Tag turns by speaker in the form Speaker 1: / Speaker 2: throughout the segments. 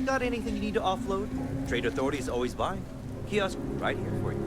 Speaker 1: Got anything you need to offload? Trade Authority is always buying. Kiosk right here for you.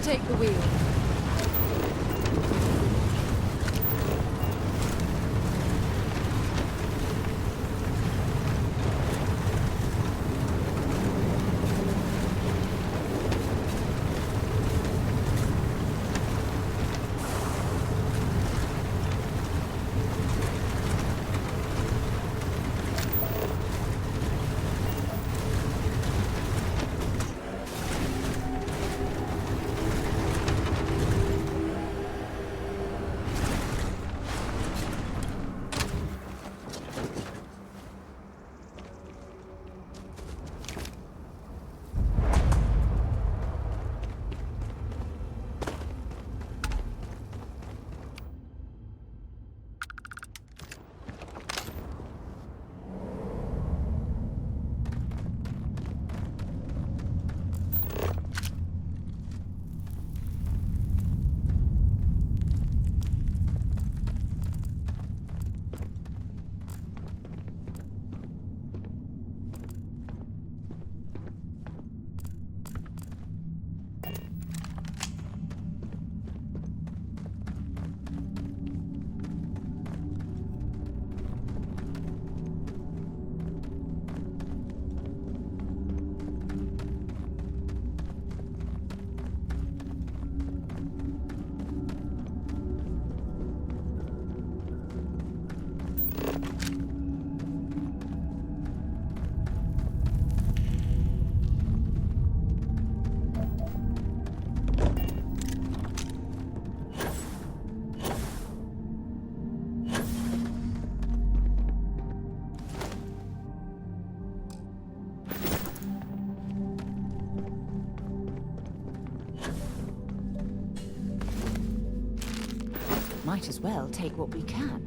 Speaker 2: Take the wheel.
Speaker 3: Might as well take what we can.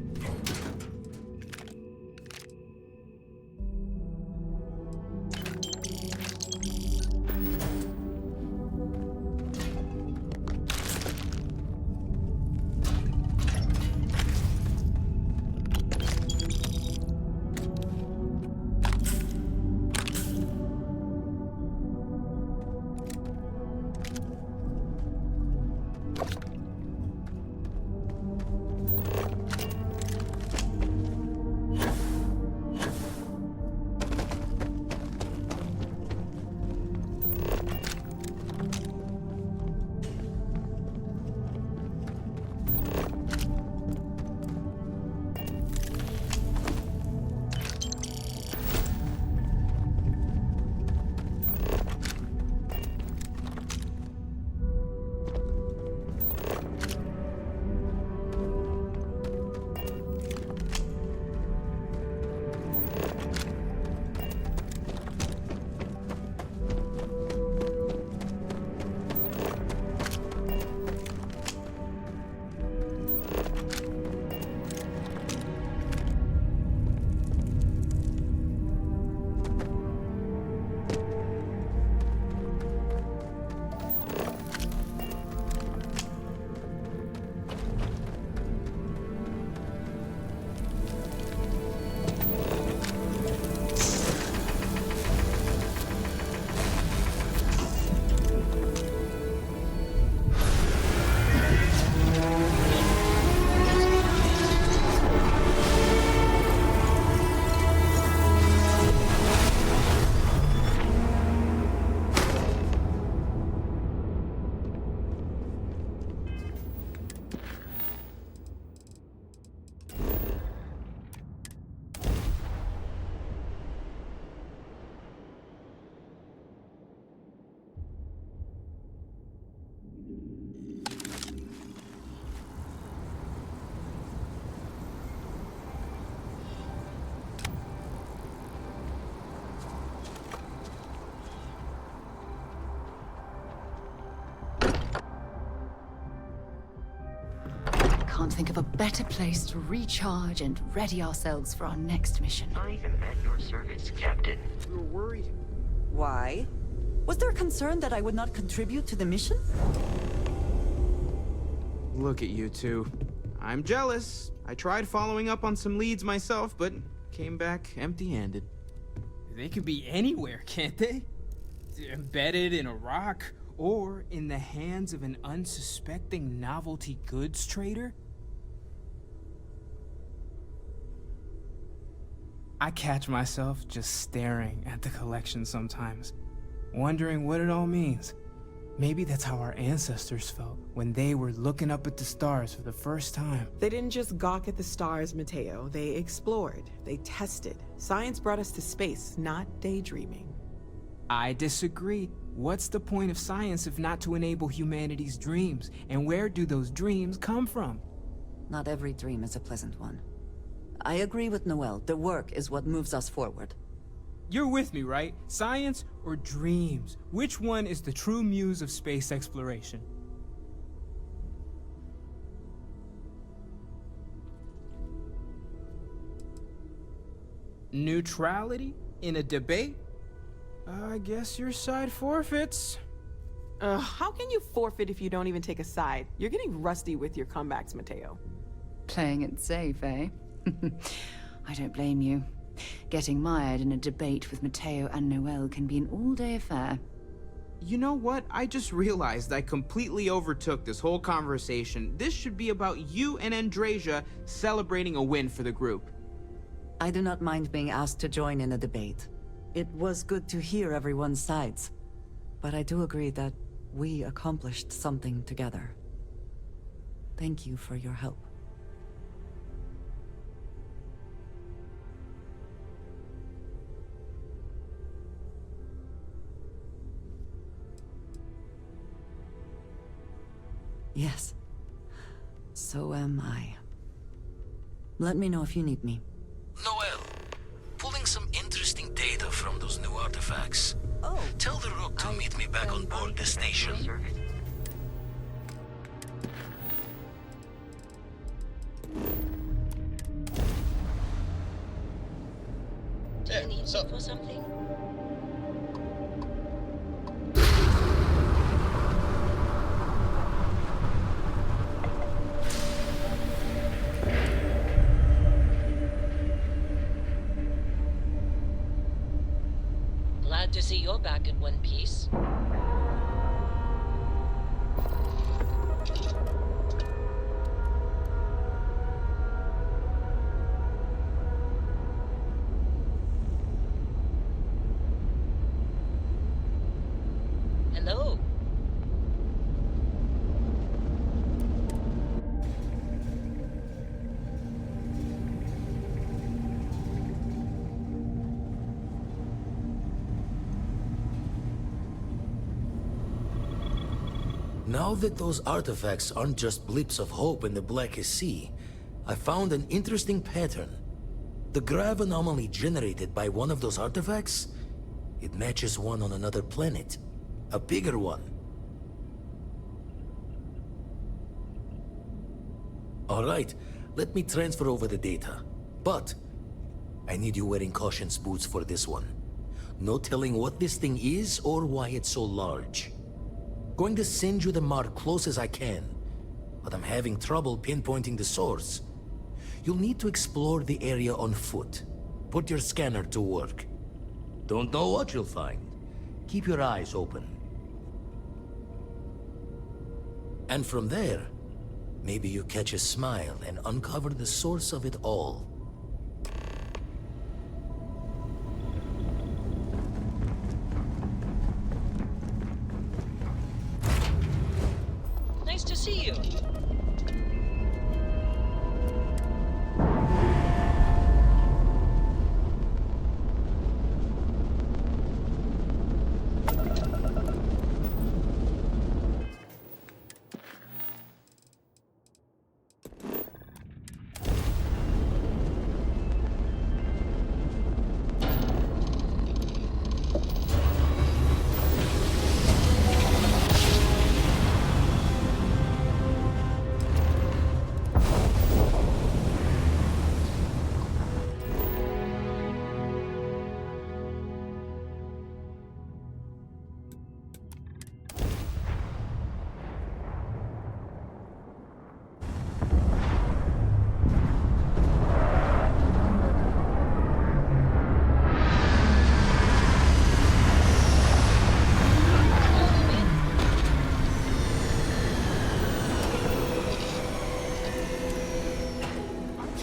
Speaker 2: can't think of a better place to recharge and ready ourselves for our next mission.
Speaker 3: I am at your service, Captain.
Speaker 4: We were worried.
Speaker 5: Why? Was there a concern that I would not contribute to the mission?
Speaker 4: Look at you two. I'm jealous. I tried following up on some leads myself, but came back empty-handed.
Speaker 6: They could be anywhere, can't they? Embedded in a rock, or in the hands of an unsuspecting novelty goods trader? I catch myself just staring at the collection sometimes, wondering what it all means. Maybe that's how our ancestors felt when they were looking up at the stars for the first time.
Speaker 7: They didn't just gawk at the stars, Mateo. They explored. They tested. Science brought us to space, not daydreaming.
Speaker 6: I disagree. What's the point of science if not to enable humanity's dreams? And where do those dreams come from?
Speaker 5: Not every dream is a pleasant one. I agree with Noel. The work is what moves us forward.
Speaker 6: You're with me, right? Science or dreams? Which one is the true muse of space exploration? Neutrality in a debate? I guess your side forfeits.
Speaker 7: How can you forfeit if you don't even take a side? You're getting rusty with your comebacks, Mateo.
Speaker 2: Playing it safe, eh? I don't blame you. Getting mired in a debate with Mateo and Noel can be an all-day affair.
Speaker 4: You know what? I just realized I completely overtook this whole conversation. This should be about you and Andrasia celebrating a win for the group.
Speaker 5: I do not mind being asked to join in a debate. It was good to hear everyone's sides. But I do agree that we accomplished something together. Thank you for your help. Yes. So am I. Let me know if you need me.
Speaker 8: Noel, pulling some interesting data from those new artifacts.
Speaker 5: Oh.
Speaker 8: Tell the Rook to meet me back on board the station.
Speaker 3: Do you need me for something? Glad to see you're back in one piece. Hello.
Speaker 8: Now that those artifacts aren't just blips of hope in the Blackest Sea, I found an interesting pattern. The grav anomaly generated by one of those artifacts, it matches one on another planet. A bigger one. Alright, let me transfer over the data. But, I need you wearing caution's boots for this one. No telling what this thing is or why it's so large. Going to send you the mark close as I can, but I'm having trouble pinpointing the source. You'll need to explore the area on foot. Put your scanner to work. Don't know what you'll find. Keep your eyes open. And from there, maybe you catch a smile and uncover the source of it all.
Speaker 3: Nice to see you.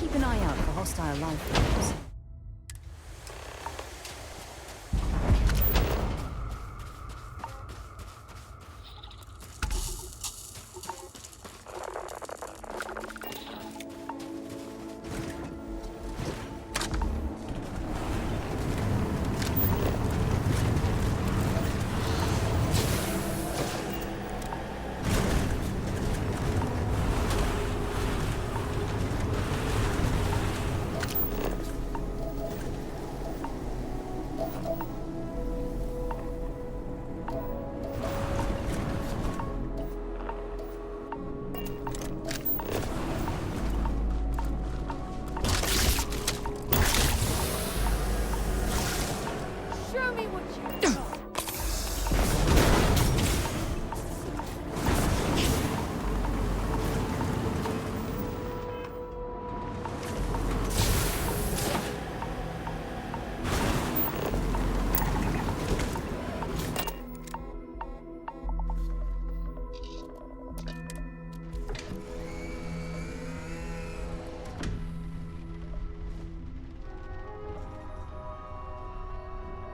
Speaker 2: keep an eye out for hostile life forms.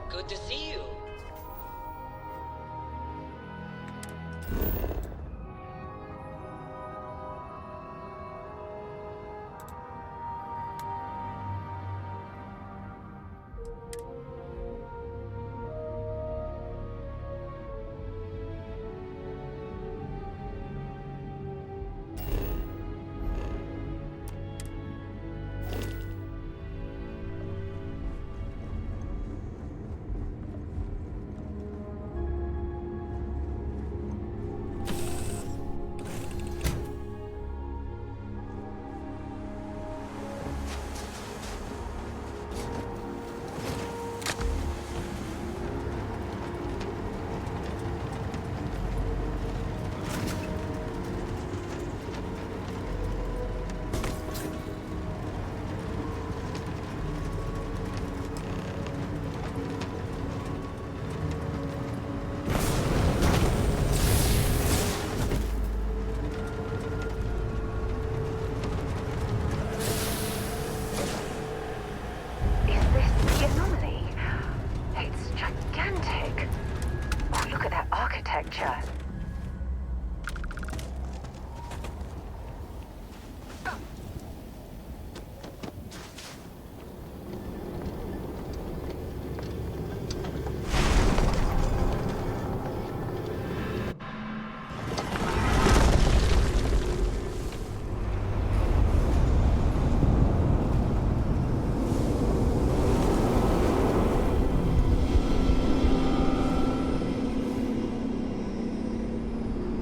Speaker 3: Good to see you.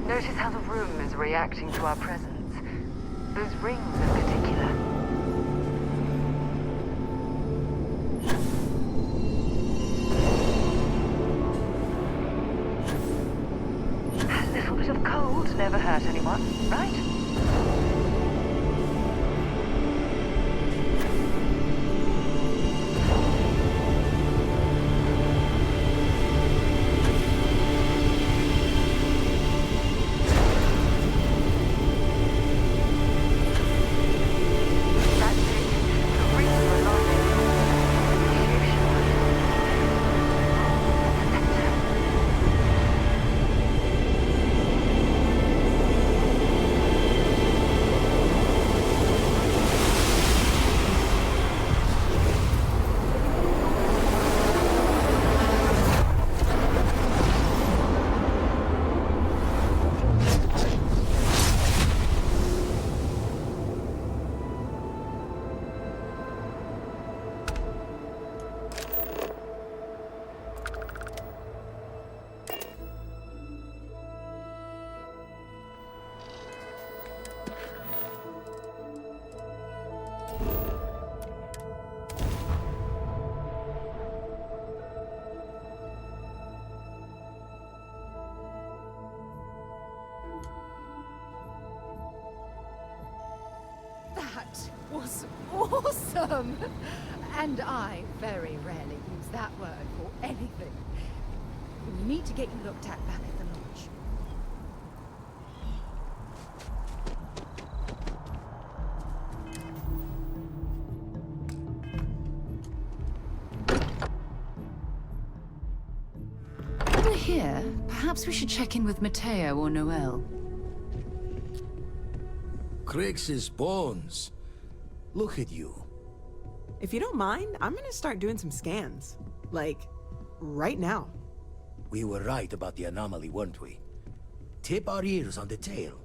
Speaker 9: Notice how the room is reacting to our presence. Those rings in particular. A little bit of cold never hurt anyone, right?
Speaker 2: That was awesome! And I very rarely use that word for anything. We need to get you looked at back at the lodge. here, perhaps we should check in with Matteo or Noel.
Speaker 8: Crix's bones. Look at you.
Speaker 7: If you don't mind, I'm gonna start doing some scans. Like, right now.
Speaker 8: We were right about the anomaly, weren't we? Tip our ears on the tail.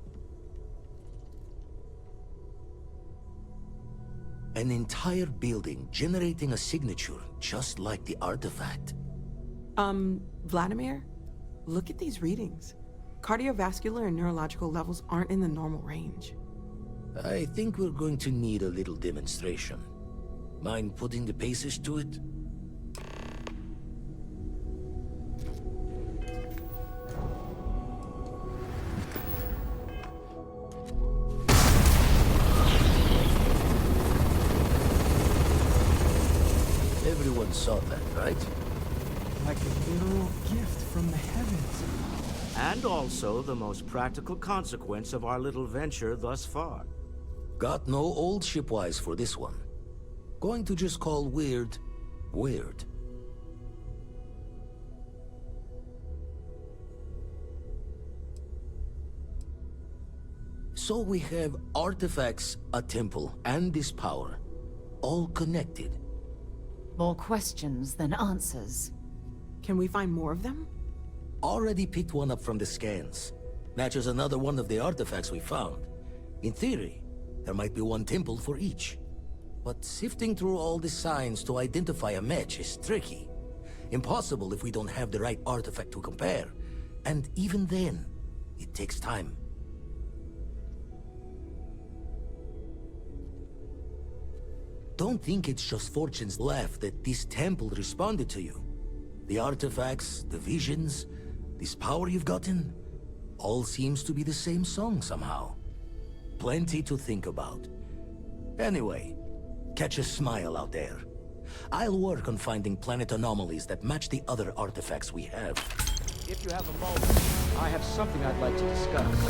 Speaker 8: An entire building generating a signature just like the artifact.
Speaker 7: Vladimir, look at these readings. Cardiovascular and neurological levels aren't in the normal range.
Speaker 8: I think we're going to need a little demonstration. Mind putting the paces to it? Everyone saw that, right?
Speaker 6: Like a literal gift from the heavens.
Speaker 1: And also the most practical consequence of our little venture thus far.
Speaker 8: Got no old shipwise for this one. Going to just call weird, weird. So we have artifacts, a temple, and this power. All connected.
Speaker 2: More questions than answers.
Speaker 7: Can we find more of them?
Speaker 8: Already picked one up from the scans. Matches another one of the artifacts we found. In theory, there might be one temple for each. But sifting through all the signs to identify a match is tricky. Impossible if we don't have the right artifact to compare. And even then, it takes time. Don't think it's just Fortune's laugh that this temple responded to you. The artifacts, the visions, this power you've gotten, all seems to be the same song somehow. Plenty to think about. Anyway, catch a smile out there. I'll work on finding planet anomalies that match the other artifacts we have.
Speaker 1: If you have a moment, I have something I'd like to discuss.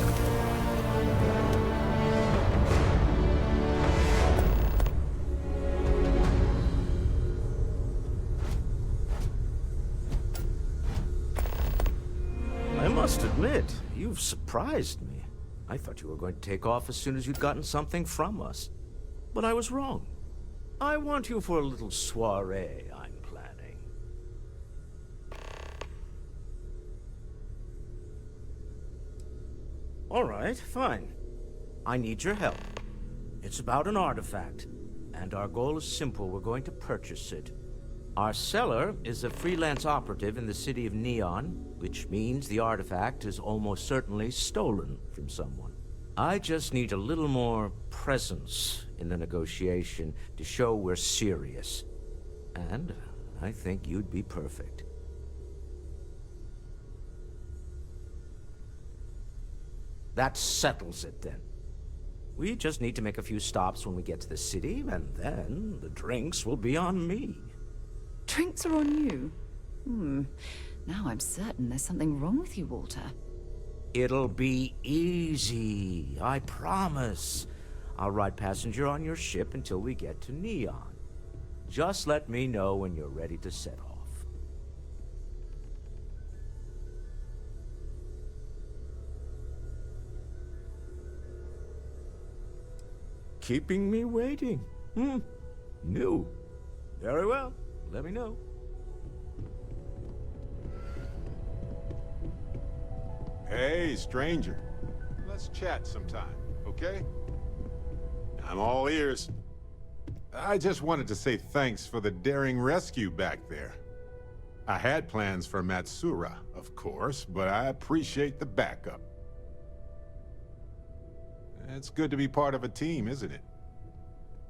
Speaker 1: I must admit, you've surprised me. I thought you were going to take off as soon as you'd gotten something from us. But I was wrong. I want you for a little soiree I'm planning. All right, fine. I need your help. It's about an artifact, and our goal is simple. We're going to purchase it. Our seller is a freelance operative in the city of Neon, which means the artifact is almost certainly stolen from someone. I just need a little more presence in the negotiation to show we're serious. And I think you'd be perfect. That settles it then. We just need to make a few stops when we get to the city, and then the drinks will be on me.
Speaker 2: Drinks are on you? Now I'm certain there's something wrong with you, Walter.
Speaker 1: It'll be easy, I promise. I'll ride passenger on your ship until we get to Neon. Just let me know when you're ready to set off. Keeping me waiting? New. Very well. Let me know.
Speaker 10: Hey, stranger. Let's chat sometime, okay? I'm all ears. I just wanted to say thanks for the daring rescue back there. I had plans for Matsura, of course, but I appreciate the backup. It's good to be part of a team, isn't it?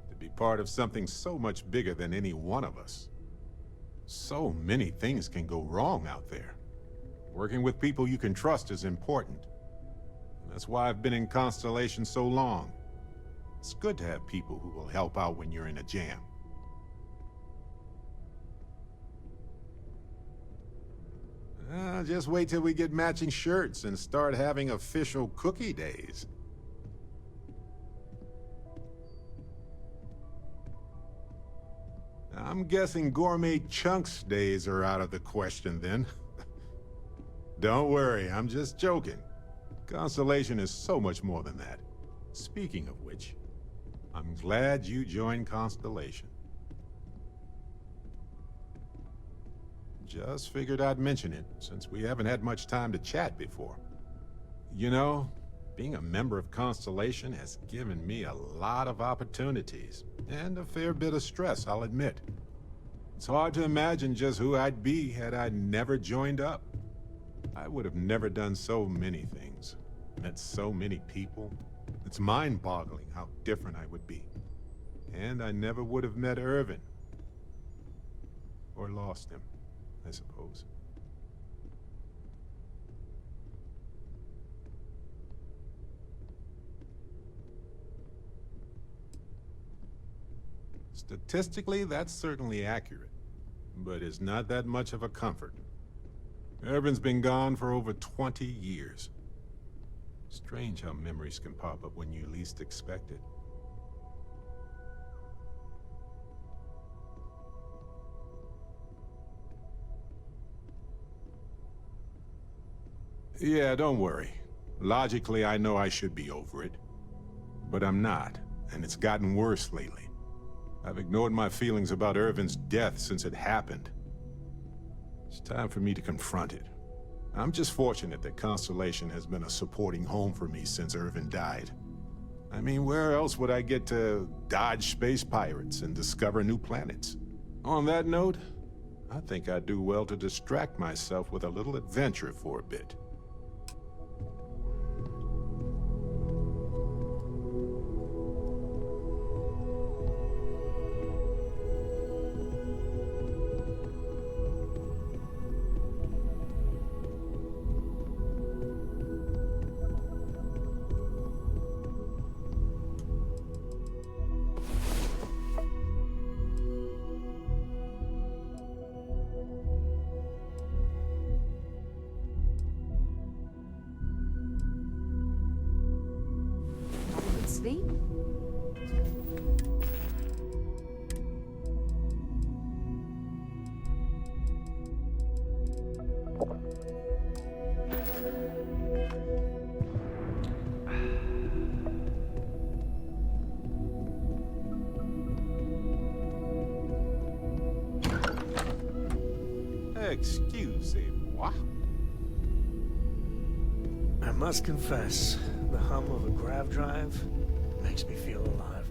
Speaker 10: To be part of something so much bigger than any one of us. So many things can go wrong out there. Working with people you can trust is important. That's why I've been in Constellation so long. It's good to have people who will help out when you're in a jam. Just wait till we get matching shirts and start having official cookie days. I'm guessing gourmet chunks days are out of the question then. Don't worry, I'm just joking. Constellation is so much more than that. Speaking of which, I'm glad you joined Constellation. Just figured I'd mention it, since we haven't had much time to chat before. You know, being a member of Constellation has given me a lot of opportunities, and a fair bit of stress, I'll admit. It's hard to imagine just who I'd be had I never joined up. I would have never done so many things, met so many people. It's mind-boggling how different I would be. And I never would have met Irvin. Or lost him, I suppose. Statistically, that's certainly accurate, but it's not that much of a comfort. Irvin's been gone for over 20 years. Strange how memories can pop up when you least expect it. Yeah, don't worry. Logically, I know I should be over it. But I'm not, and it's gotten worse lately. I've ignored my feelings about Irvin's death since it happened. It's time for me to confront it. I'm just fortunate that Constellation has been a supporting home for me since Irvin died. I mean, where else would I get to dodge space pirates and discover new planets? On that note, I think I'd do well to distract myself with a little adventure for a bit.
Speaker 2: Sleep?
Speaker 10: Excusez-moi.
Speaker 11: I must confess, the hum of a grav drive makes me feel alive.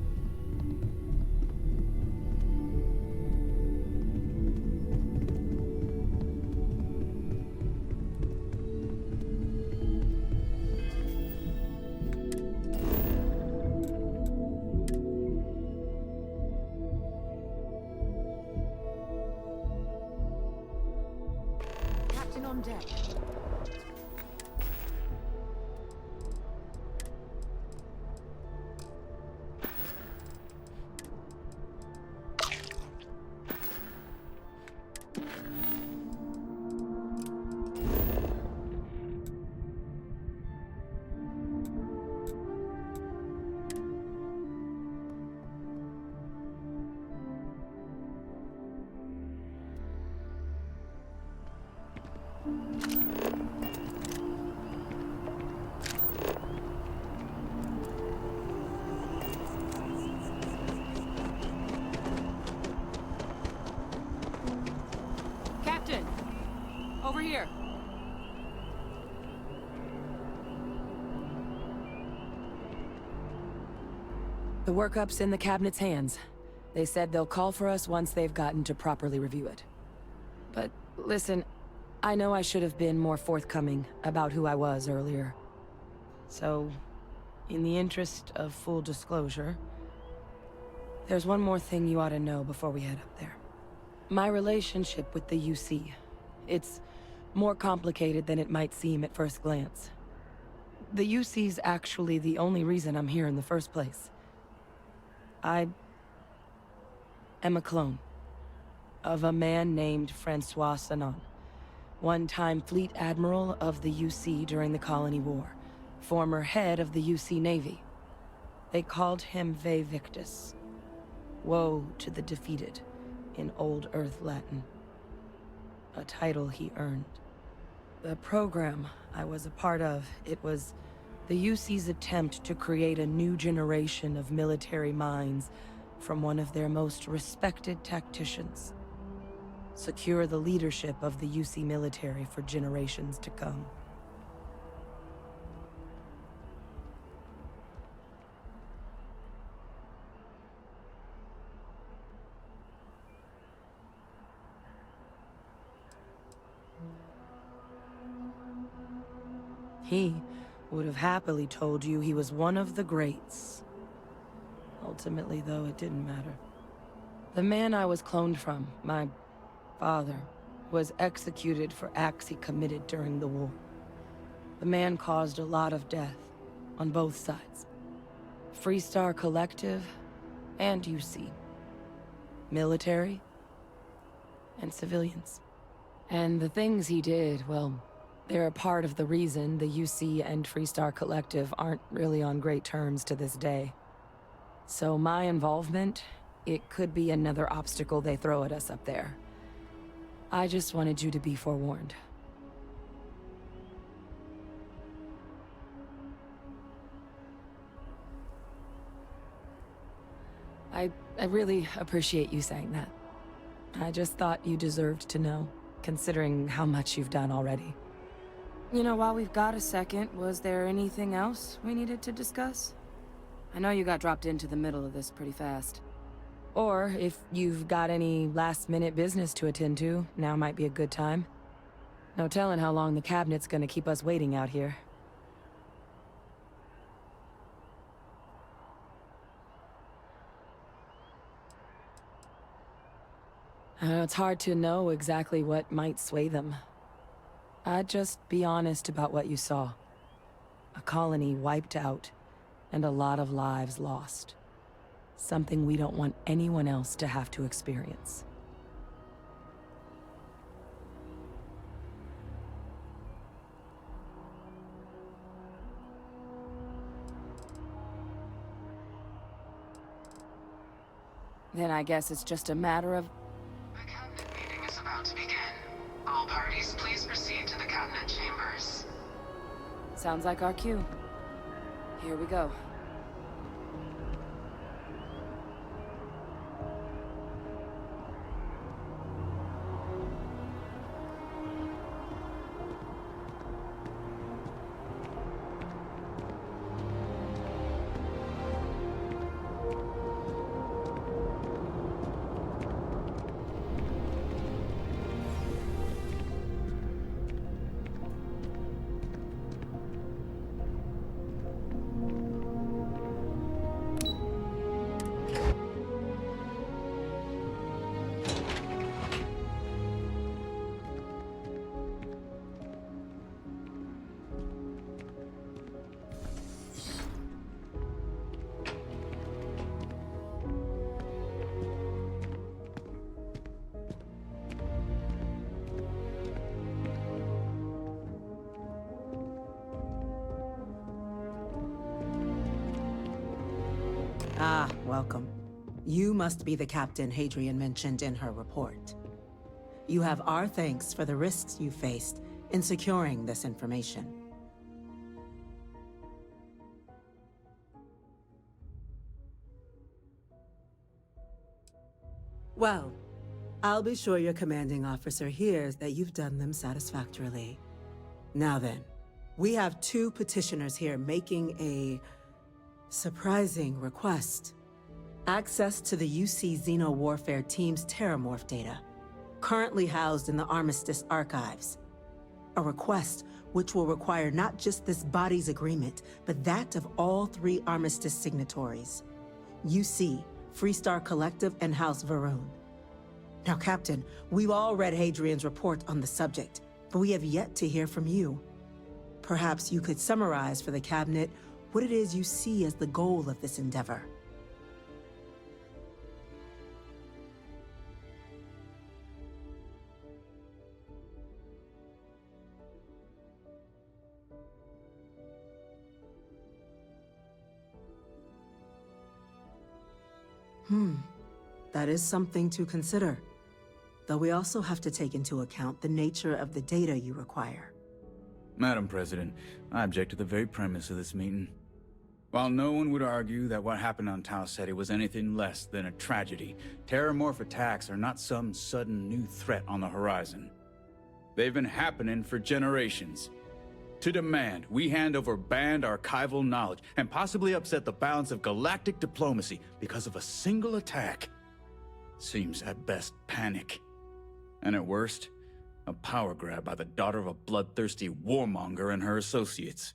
Speaker 2: Captain on deck.
Speaker 12: Captain! Over here! The workup's in the cabinet's hands. They said they'll call for us once they've gotten to properly review it. But listen, I know I should have been more forthcoming about who I was earlier. So, in the interest of full disclosure, there's one more thing you ought to know before we head up there. My relationship with the UC. It's more complicated than it might seem at first glance. The UC's actually the only reason I'm here in the first place. I am a clone of a man named Francois Sanon, one-time fleet admiral of the UC during the Colony War, former head of the UC Navy. They called him Ve Victus, woe to the defeated, in Old Earth Latin, a title he earned. The program I was a part of, it was the UC's attempt to create a new generation of military minds from one of their most respected tacticians. Secure the leadership of the UC military for generations to come. He would have happily told you he was one of the greats. Ultimately, though, it didn't matter. The man I was cloned from, my father, was executed for acts he committed during the war. The man caused a lot of death, on both sides. Freestar Collective and UC. Military and civilians. And the things he did, well, they're a part of the reason the UC and Freestar Collective aren't really on great terms to this day. So my involvement, it could be another obstacle they throw at us up there. I just wanted you to be forewarned. I really appreciate you saying that. I just thought you deserved to know, considering how much you've done already. You know, while we've got a second, was there anything else we needed to discuss? I know you got dropped into the middle of this pretty fast. Or, if you've got any last-minute business to attend to, now might be a good time. No telling how long the cabinet's gonna keep us waiting out here. It's hard to know exactly what might sway them. I'd just be honest about what you saw. A colony wiped out, and a lot of lives lost. Something we don't want anyone else to have to experience. Then I guess it's just a matter of...
Speaker 13: The cabinet meeting is about to begin. All parties, please proceed to the cabinet chambers.
Speaker 12: Sounds like our cue. Here we go.
Speaker 14: Ah, welcome. You must be the captain Hadrian mentioned in her report. You have our thanks for the risks you faced in securing this information. Well, I'll be sure your commanding officer hears that you've done them satisfactorily. Now then, we have two petitioners here making a surprising request. Access to the UC Xeno Warfare Team's Terramorph data, currently housed in the Armistice archives. A request which will require not just this body's agreement, but that of all three Armistice signatories. UC, Freestar Collective, and House Varun. Now, Captain, we've all read Hadrian's report on the subject, but we have yet to hear from you. Perhaps you could summarize for the Cabinet what it is you see as the goal of this endeavor. That is something to consider. Though we also have to take into account the nature of the data you require.
Speaker 15: Madam President, I object to the very premise of this meeting. While no one would argue that what happened on Tau Ceti was anything less than a tragedy, terramorph attacks are not some sudden new threat on the horizon. They've been happening for generations. To demand we hand over banned archival knowledge and possibly upset the balance of galactic diplomacy because of a single attack seems at best panic. And at worst, a power grab by the daughter of a bloodthirsty warmonger and her associates.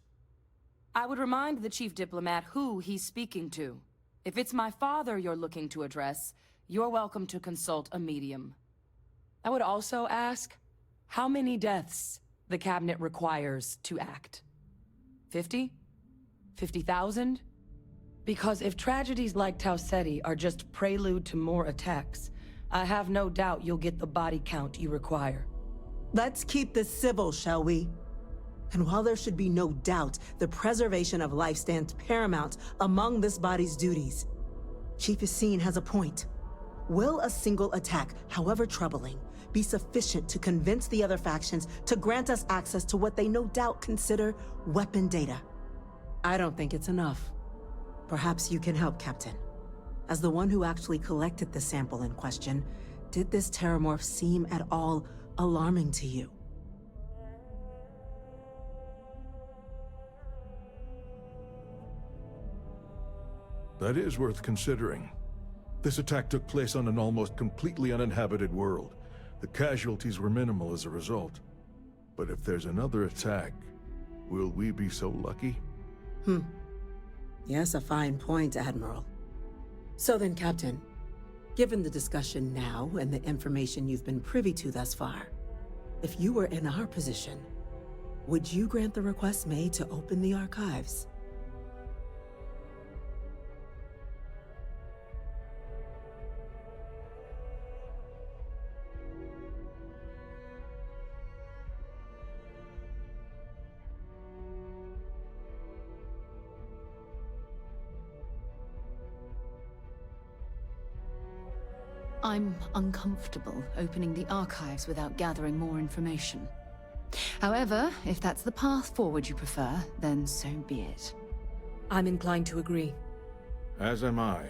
Speaker 12: I would remind the chief diplomat who he's speaking to. If it's my father you're looking to address, you're welcome to consult a medium. I would also ask how many deaths the cabinet requires to act. 50? 50,000? Because if tragedies like Tau Ceti are just prelude to more attacks, I have no doubt you'll get the body count you require.
Speaker 14: Let's keep this civil, shall we? And while there should be no doubt the preservation of life stands paramount among this body's duties, Chief Yassine has a point. Will a single attack, however troubling, be sufficient to convince the other factions to grant us access to what they no doubt consider weapon data? I don't think it's enough. Perhaps you can help, Captain. As the one who actually collected the sample in question, did this terramorph seem at all alarming to you?
Speaker 16: That is worth considering. This attack took place on an almost completely uninhabited world. The casualties were minimal as a result. But if there's another attack, will we be so lucky?
Speaker 14: Yes, a fine point, Admiral. So then, Captain, given the discussion now and the information you've been privy to thus far, if you were in our position, would you grant the request made to open the archives?
Speaker 2: I'm uncomfortable opening the archives without gathering more information. However, if that's the path forward you prefer, then so be it.
Speaker 12: I'm inclined to agree.
Speaker 16: As am I.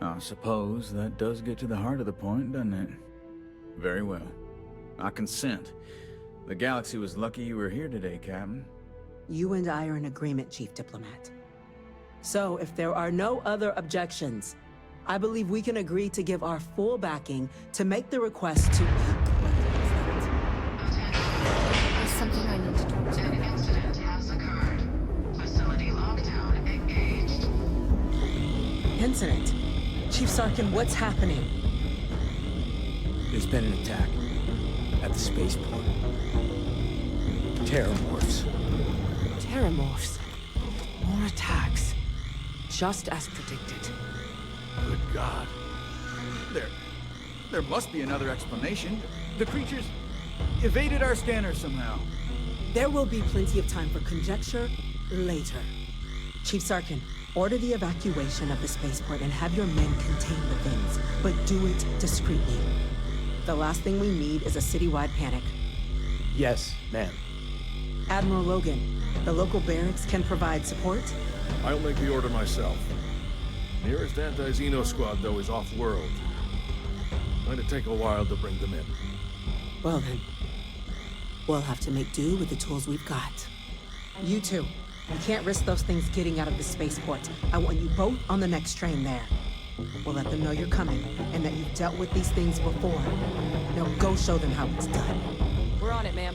Speaker 15: I suppose that does get to the heart of the point, doesn't it? Very well. I consent. The galaxy was lucky you were here today, Captain.
Speaker 14: You and I are in agreement, Chief Diplomat. So, if there are no other objections, I believe we can agree to give our full backing to make the request to...
Speaker 2: There's something I need to talk to you
Speaker 13: An incident has occurred. Facility lockdown engaged.
Speaker 14: Incident? Chief Sarkin, what's happening?
Speaker 1: There's been an attack at the spaceport. Terramorphs.
Speaker 12: Terramorphs. More attacks. Just as predicted.
Speaker 15: Good God. There must be another explanation. The creatures evaded our scanner somehow.
Speaker 14: There will be plenty of time for conjecture later. Chief Sarkin, order the evacuation of the spaceport and have your men contain the things, but do it discreetly. The last thing we need is a citywide panic.
Speaker 17: Yes, ma'am.
Speaker 14: Admiral Logan, the local barracks can provide support?
Speaker 16: I'll make the order myself. Nearest anti-Xeno squad, though, is off-world. Going to take a while to bring them in.
Speaker 14: Well then, we'll have to make do with the tools we've got. You two, you can't risk those things getting out of the spaceport. I want you both on the next train there. We'll let them know you're coming, and that you've dealt with these things before. Now go show them how it's done.
Speaker 12: We're on it, ma'am.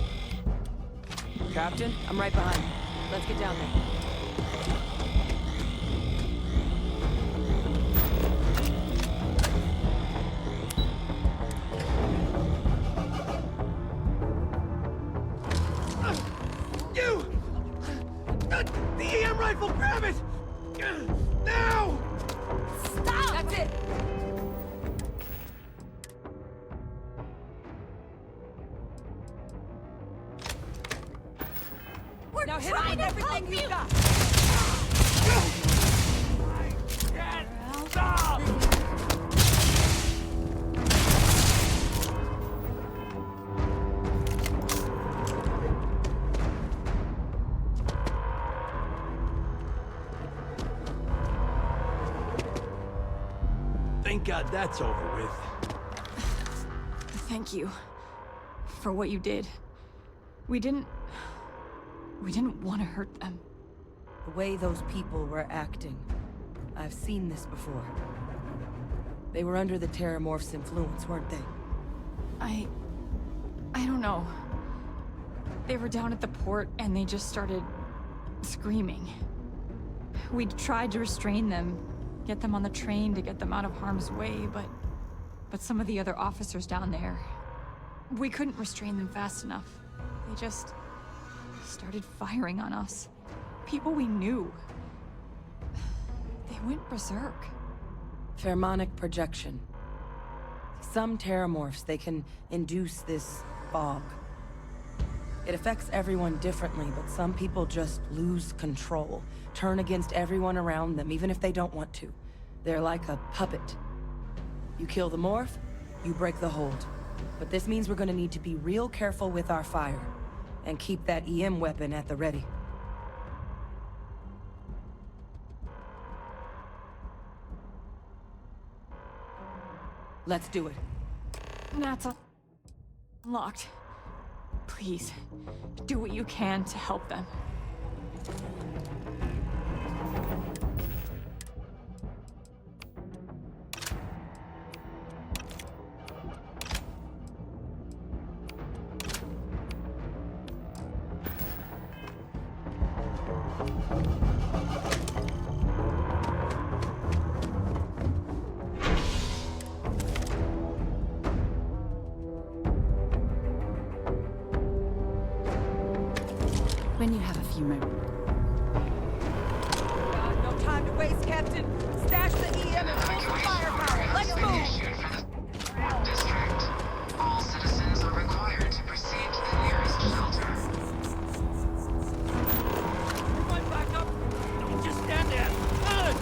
Speaker 12: Captain, I'm right behind you. Let's get down there.
Speaker 17: The EM rifle, grab it! Now!
Speaker 12: Stop! That's it!
Speaker 2: We're
Speaker 12: now hit
Speaker 2: trying
Speaker 12: him with
Speaker 2: to
Speaker 12: everything
Speaker 2: help
Speaker 12: you've
Speaker 2: you!
Speaker 12: got!
Speaker 17: Stop! Thank God that's over with.
Speaker 18: Thank you for what you did. We didn't want to hurt them.
Speaker 12: The way those people were acting, I've seen this before. They were under the Terramorph's influence, weren't they?
Speaker 18: I don't know. They were down at the port and they just started screaming. We tried to restrain them, get them on the train to get them out of harm's way, but some of the other officers down there, we couldn't restrain them fast enough. They just started firing on us. People we knew. They went berserk.
Speaker 12: Pheromonic projection. Some Terramorphs, they can induce this fog. It affects everyone differently, but some people just lose control, turn against everyone around them, even if they don't want to. They're like a puppet. You kill the morph, you break the hold. But this means we're gonna need to be real careful with our fire, and keep that EM weapon at the ready. Let's do it.
Speaker 18: Nat's unlocked. Please, do what you can to help them.
Speaker 19: When you have a few moments.
Speaker 12: No time to waste, Captain. Stash the EM and pull some firepower. Let's move!
Speaker 13: District. All citizens are required to proceed to the nearest shelter.
Speaker 17: Everyone back up! Don't just stand there! Run!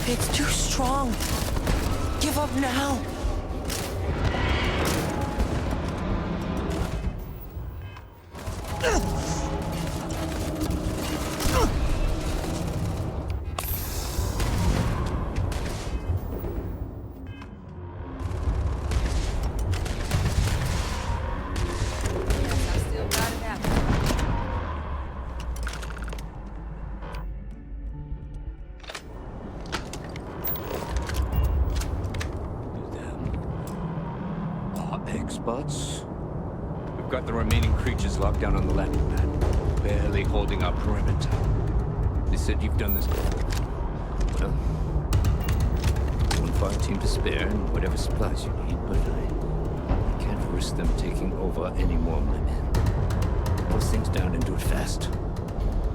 Speaker 12: It's too strong. Give up now.
Speaker 20: Experts? We've got the remaining creatures locked down on the landing pad, barely holding our perimeter. They said you've done this before. Well, one fire team to spare and whatever supplies you need, but I can't risk them taking over any more of my men. Put those things down and do it fast.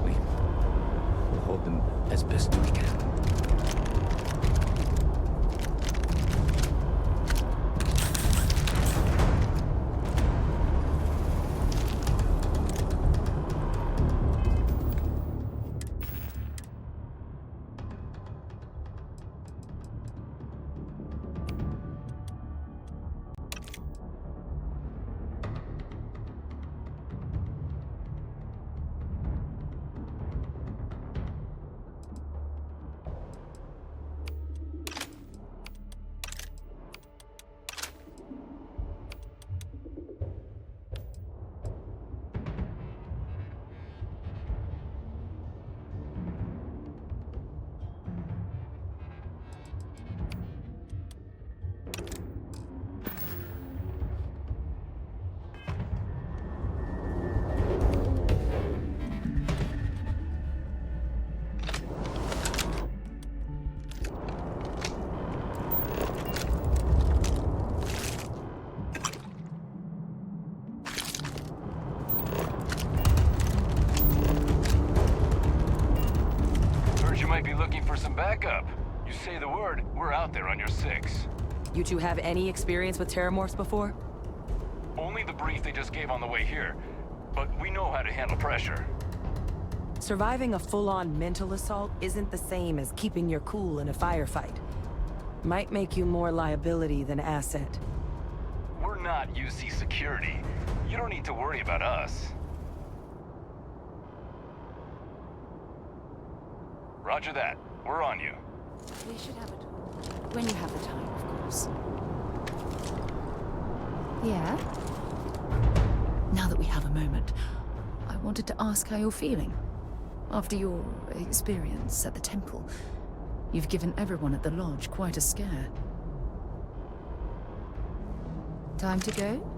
Speaker 20: We'll hold them as best we can.
Speaker 21: out there on your 6.
Speaker 12: You two have any experience with terramorphs before?
Speaker 21: Only the brief they just gave on the way here. But we know how to handle pressure.
Speaker 12: Surviving a full-on mental assault isn't the same as keeping your cool in a firefight. Might make you more liability than asset.
Speaker 21: We're not UC security. You don't need to worry about us. Roger that. We're on you.
Speaker 19: We should have it. When you have the time, of course.
Speaker 2: Yeah?
Speaker 19: Now that we have a moment, I wanted to ask how you're feeling. After your experience at the temple, you've given everyone at the lodge quite a scare.
Speaker 2: Time to go?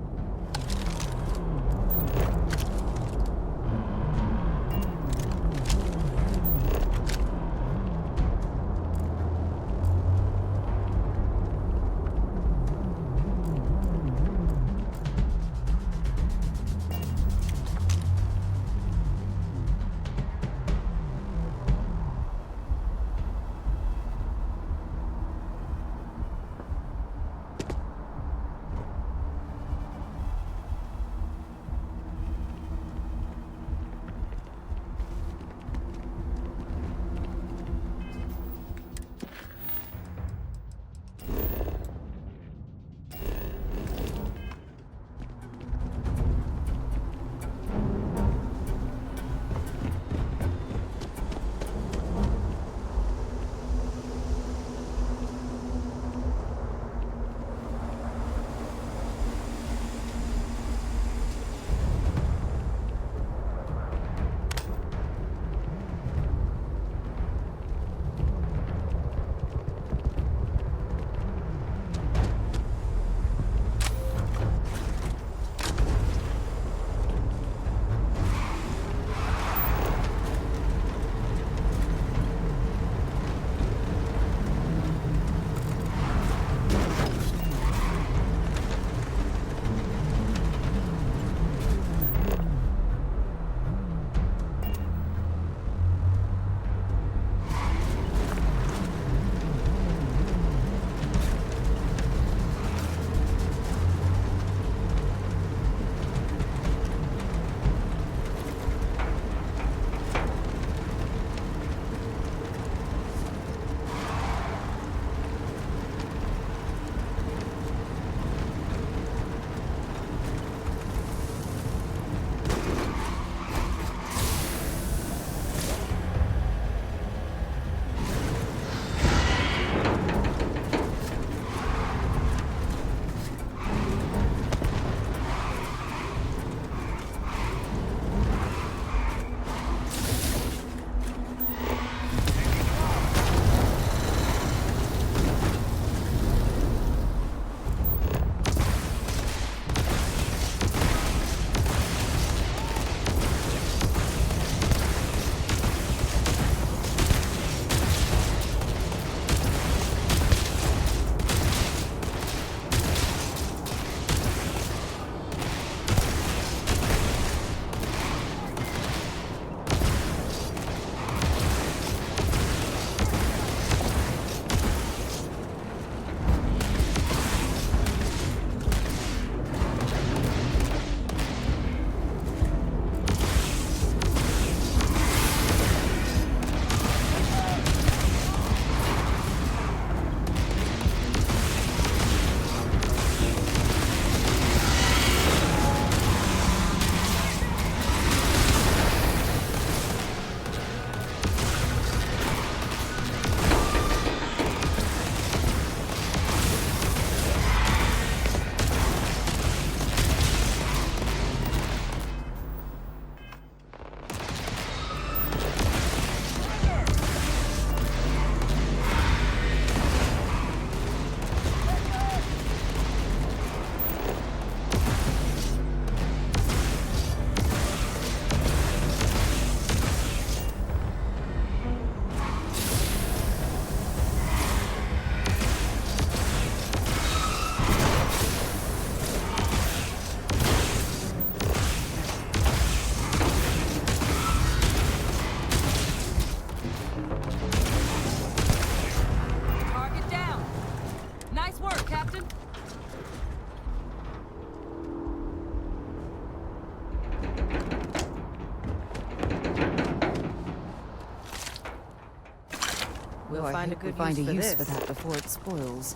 Speaker 12: Gotta find a good
Speaker 19: find a
Speaker 12: use
Speaker 19: use
Speaker 12: for
Speaker 19: for
Speaker 12: this.
Speaker 19: that before it spoils.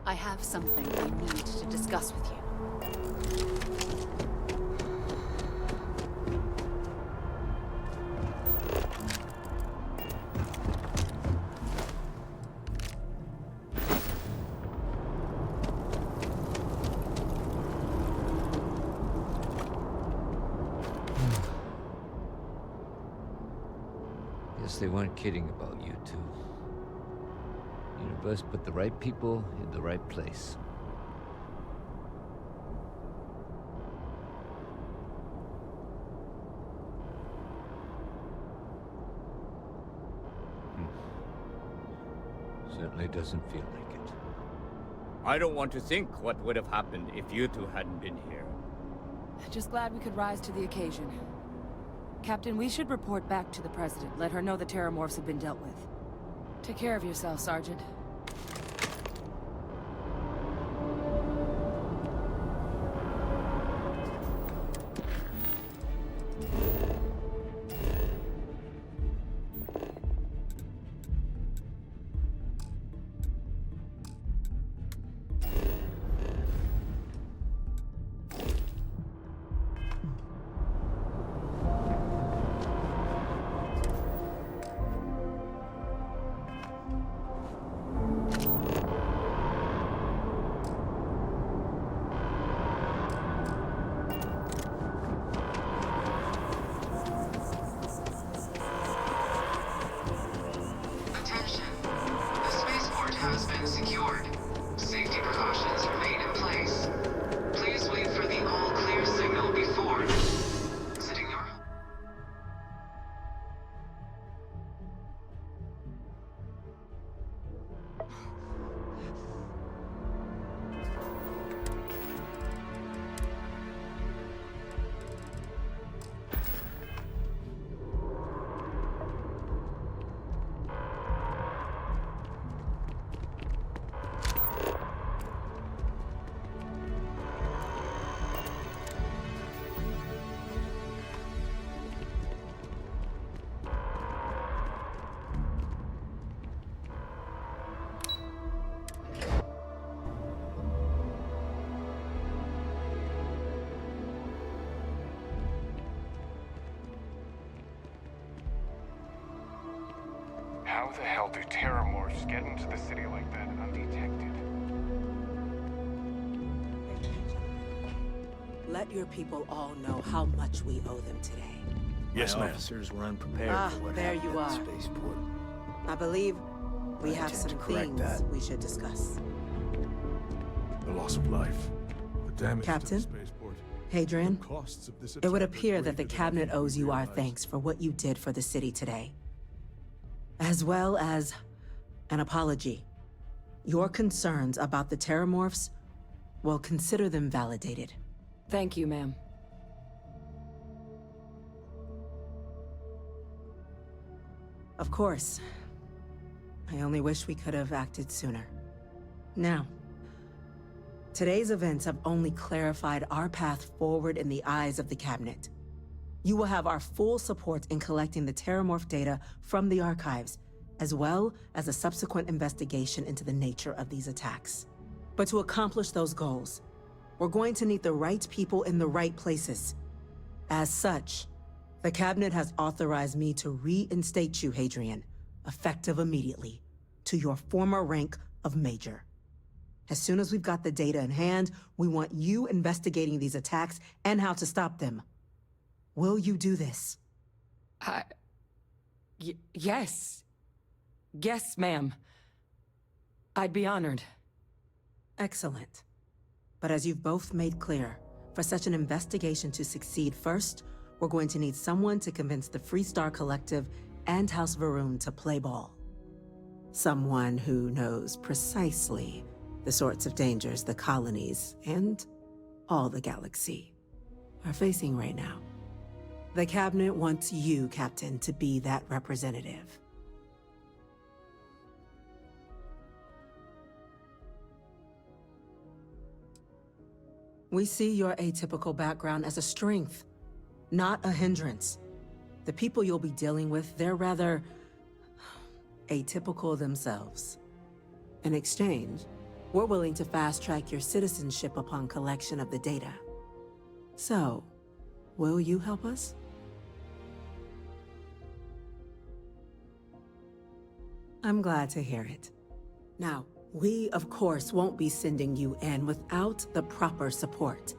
Speaker 19: I have something I need to discuss with you.
Speaker 20: Guess they weren't kidding about you two. Universe put the right people in the right place. Certainly doesn't feel like it.
Speaker 4: I don't want to think what would have happened if you two hadn't been here.
Speaker 12: Just glad we could rise to the occasion. Captain, we should report back to the President. Let her know the Terramorphs have been dealt with. Take care of yourself, Sergeant.
Speaker 13: Attention. The spaceport has been secured. Safety precautions remain in place. Please wait for the all-clear signal before exiting your...
Speaker 21: How the hell do Terramorphs get into the city like that undetected?
Speaker 14: Let your people all know how much we owe them today.
Speaker 11: Yes, ma'am. Officers were unprepared for what
Speaker 14: there
Speaker 11: happened
Speaker 14: you
Speaker 11: at
Speaker 14: are.
Speaker 11: the spaceport.
Speaker 14: I believe we have
Speaker 11: intend to
Speaker 14: some
Speaker 11: correct
Speaker 14: things
Speaker 11: that.
Speaker 14: we should discuss.
Speaker 16: The loss of life. The damage
Speaker 14: Captain?
Speaker 16: to the spaceport.
Speaker 14: Hadrian,
Speaker 16: The costs of this
Speaker 14: it would
Speaker 16: attack are
Speaker 14: appear that the
Speaker 16: greater than
Speaker 14: Cabinet
Speaker 16: anything
Speaker 14: owes
Speaker 16: we
Speaker 14: you our
Speaker 16: realized.
Speaker 14: thanks for what you did for the city today. As well as an apology. Your concerns about the Terramorphs, well, consider them validated.
Speaker 12: Thank you, ma'am.
Speaker 14: Of course. I only wish we could have acted sooner. Now, today's events have only clarified our path forward in the eyes of the Cabinet. You will have our full support in collecting the Terramorph data from the archives, as well as a subsequent investigation into the nature of these attacks. But to accomplish those goals, we're going to need the right people in the right places. As such, the Cabinet has authorized me to reinstate you, Hadrian, effective immediately, to your former rank of Major. As soon as we've got the data in hand, we want you investigating these attacks and how to stop them. Will you do this?
Speaker 12: Yes. Yes, ma'am. I'd be honored.
Speaker 14: Excellent. But as you've both made clear, for such an investigation to succeed first, we're going to need someone to convince the Freestar Collective and House Varun to play ball. Someone who knows precisely the sorts of dangers the colonies and all the galaxy are facing right now. The Cabinet wants you, Captain, to be that representative. We see your atypical background as a strength, not a hindrance. The people you'll be dealing with, they're rather atypical themselves. In exchange, we're willing to fast-track your citizenship upon collection of the data. So, will you help us? I'm glad to hear it. Now, we, of course, won't be sending you in without the proper support.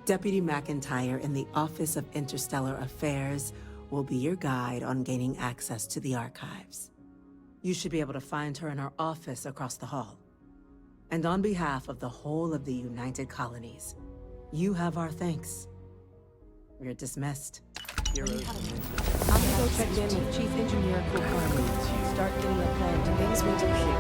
Speaker 14: Deputy McIntyre in the Office of Interstellar Affairs will be your guide on gaining access to the archives. You should be able to find her in her office across the hall. And on behalf of the whole of the United Colonies, you have our thanks. You're dismissed.
Speaker 12: I'm gonna go check in with Chief Engineer Kulkarni. Start getting a plan to things we do here.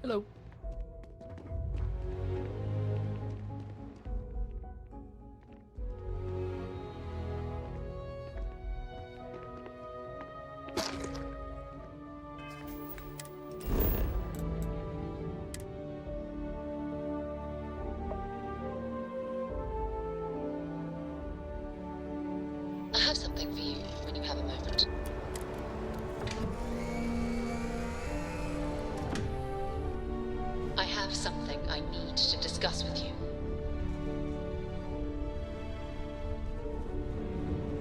Speaker 5: Hello.
Speaker 3: I have something for you when you have a moment. I have something I need to discuss with you.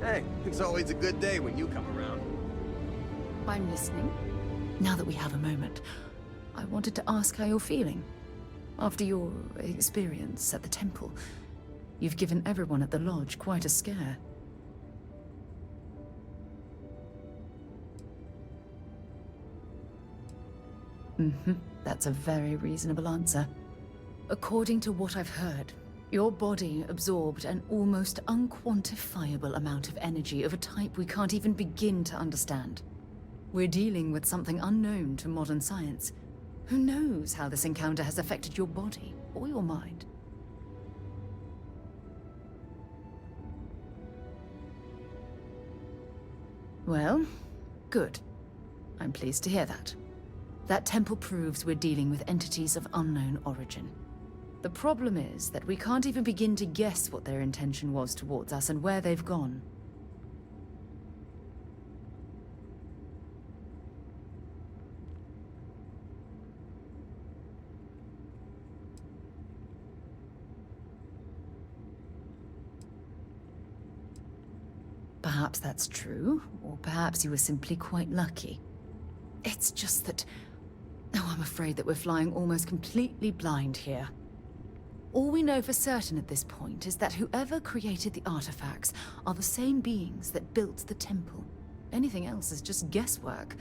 Speaker 22: Hey, it's always a good day when you come around.
Speaker 19: I'm listening. Now that we have a moment, I wanted to ask how you're feeling. After your experience at the temple, you've given everyone at the lodge quite a scare. That's a very reasonable answer. According to what I've heard, your body absorbed an almost unquantifiable amount of energy of a type we can't even begin to understand. We're dealing with something unknown to modern science. Who knows how this encounter has affected your body or your mind? Well, good. I'm pleased to hear that. That temple proves we're dealing with entities of unknown origin. The problem is that we can't even begin to guess what their intention was towards us and where they've gone. Perhaps that's true, or perhaps you were simply quite lucky. It's just that... Oh, I'm afraid that we're flying almost completely blind here. All we know for certain at this point is that whoever created the artifacts are the same beings that built the temple. Anything else is just guesswork.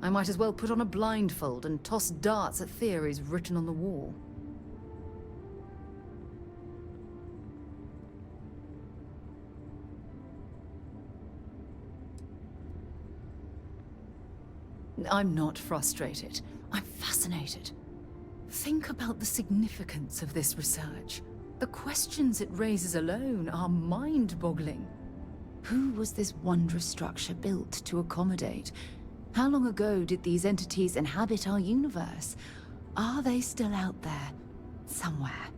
Speaker 19: I might as well put on a blindfold and toss darts at theories written on the wall. I'm not frustrated. I'm fascinated. Think about the significance of this research. The questions it raises alone are mind-boggling. Who was this wondrous structure built to accommodate? How long ago did these entities inhabit our universe? Are they still out there, somewhere?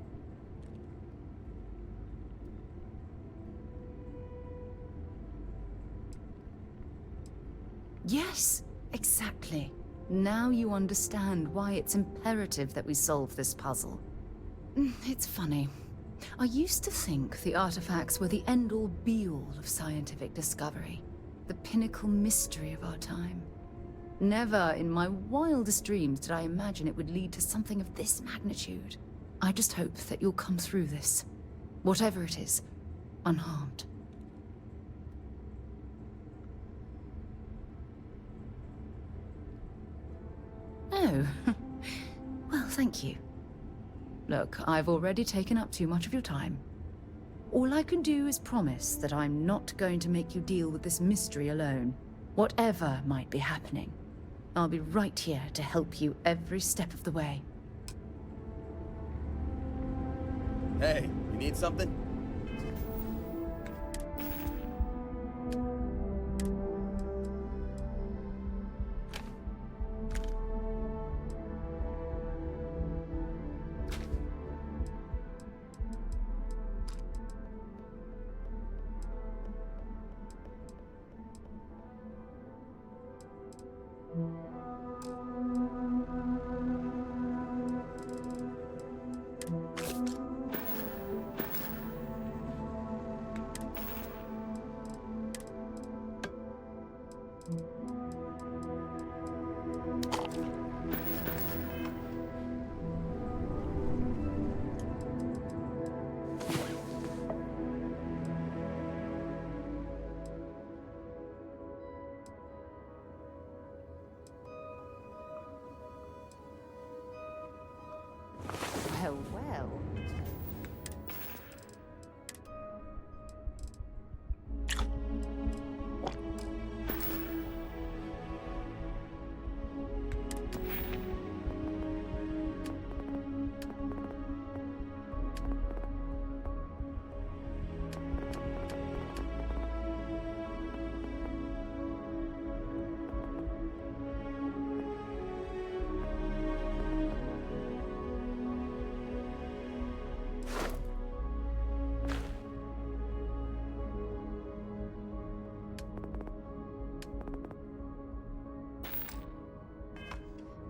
Speaker 19: Yes, exactly. Now you understand why it's imperative that we solve this puzzle. It's funny. I used to think the artifacts were the end-all be-all of scientific discovery, the pinnacle mystery of our time. Never in my wildest dreams did I imagine it would lead to something of this magnitude. I just hope that you'll come through this, whatever it is, unharmed. Oh, well, thank you. Look, I've already taken up too much of your time. All I can do is promise that I'm not going to make you deal with this mystery alone, whatever might be happening. I'll be right here to help you every step of the way.
Speaker 22: Hey, you need something?
Speaker 2: Well, well.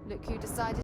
Speaker 2: Look who decided